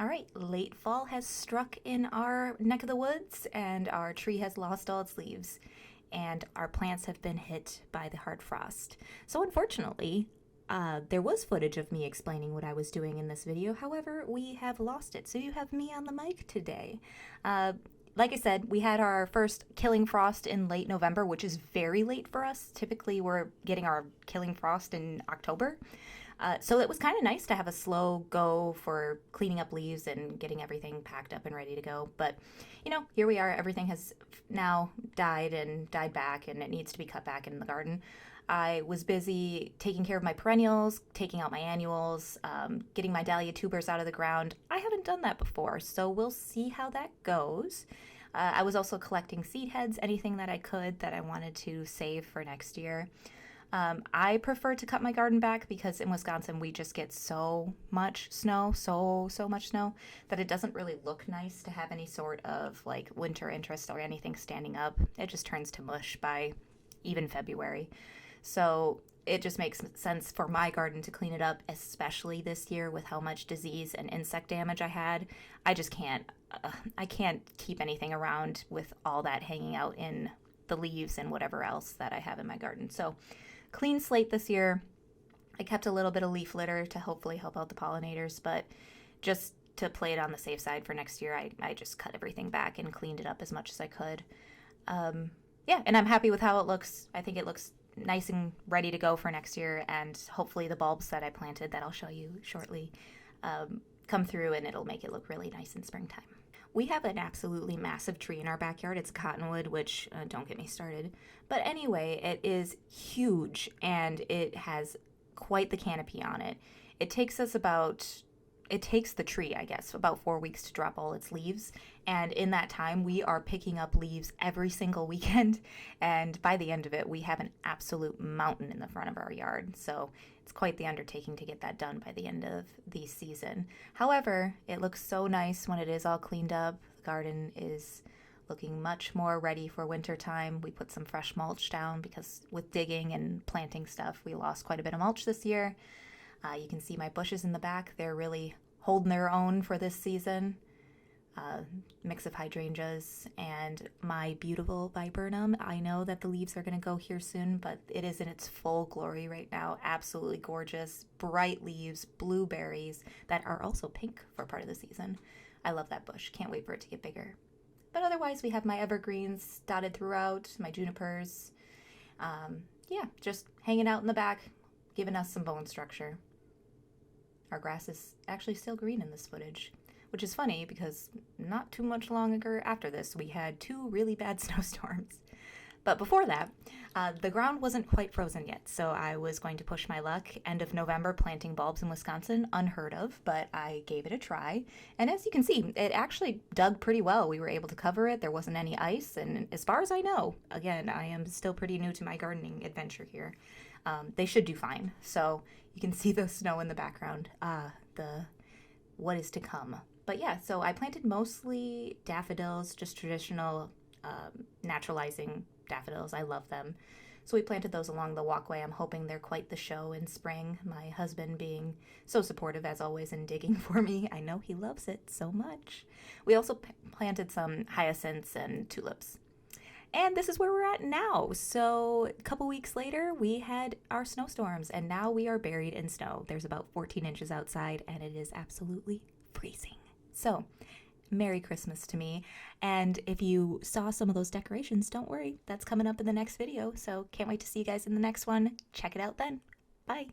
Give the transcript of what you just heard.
All right, late fall has struck in our neck of the woods, and our tree has lost all its leaves, and our plants have been hit by the hard frost. So, unfortunately, there was footage of me explaining what I was doing in this video. However, we have lost it. So, you have me on the mic today. Like I said, we had our first killing frost in late November, which is very late for us. Typically, we're getting our killing frost in October. So it was kind of nice to have a slow go for cleaning up leaves and getting everything packed up and ready to go. But, here we are. Everything has now died back, and it needs to be cut back in the garden. I was busy taking care of my perennials, taking out my annuals, getting my dahlia tubers out of the ground. I haven't done that before, so we'll see how that goes. I was also collecting seed heads, anything that I could that I wanted to save for next year. I prefer to cut my garden back because in Wisconsin we just get so much snow, so much snow, that it doesn't really look nice to have any sort of like winter interest or anything standing up. It just turns to mush by even February. So it just makes sense for my garden to clean it up, especially this year with how much disease and insect damage I had. I just can't, I can't keep anything around with all that hanging out in the leaves and whatever else that I have in my garden. So clean slate this year. I kept a little bit of leaf litter to hopefully help out the pollinators, but just to play it on the safe side for next year, I just cut everything back and cleaned it up as much as I could. And I'm happy with how it looks. I think it looks nice and ready to go for next year, and hopefully the bulbs that I planted that I'll show you shortly come through, and it'll make it look really nice in springtime. We have an absolutely massive tree in our backyard. It's a cottonwood, which don't get me started. But anyway, it is huge, and it has quite the canopy on it. It takes the tree, I guess, about 4 weeks to drop all its leaves. And in that time, we are picking up leaves every single weekend. And by the end of it, we have an absolute mountain in the front of our yard. So it's quite the undertaking to get that done by the end of the season. However, it looks so nice when it is all cleaned up. The garden is looking much more ready for winter time. We put some fresh mulch down because with digging and planting stuff, we lost quite a bit of mulch this year. You can see my bushes in the back. They're really holding their own for this season. Mix of hydrangeas and my beautiful viburnum. I know that the leaves are going to go here soon, but it is in its full glory right now. Absolutely gorgeous, bright leaves, blueberries that are also pink for part of the season. I love that bush. Can't wait for it to get bigger. But otherwise, we have my evergreens dotted throughout, my junipers. Just hanging out in the back, giving us some bone structure. Our grass is actually still green in this footage, which is funny because not too much longer after this, we had 2 really bad snowstorms. But before that, the ground wasn't quite frozen yet, so I was going to push my luck. End of November, planting bulbs in Wisconsin, unheard of, but I gave it a try. And as you can see, it actually dug pretty well. We were able to cover it. There wasn't any ice, and as far as I know, again, I am still pretty new to my gardening adventure here. They should do fine. So you can see the snow in the background, what is to come. But yeah, so I planted mostly daffodils, just traditional naturalizing daffodils. I love them. So we planted those along the walkway. I'm hoping they're quite the show in spring. My husband being so supportive as always and digging for me. I know he loves it so much. We also planted some hyacinths and tulips. And this is where we're at now. So a couple weeks later, we had our snowstorms, and now we are buried in snow. There's about 14 inches outside, and it is absolutely freezing. So, Merry Christmas to me. And if you saw some of those decorations, don't worry. That's coming up in the next video. So can't wait to see you guys in the next one. Check it out then. Bye.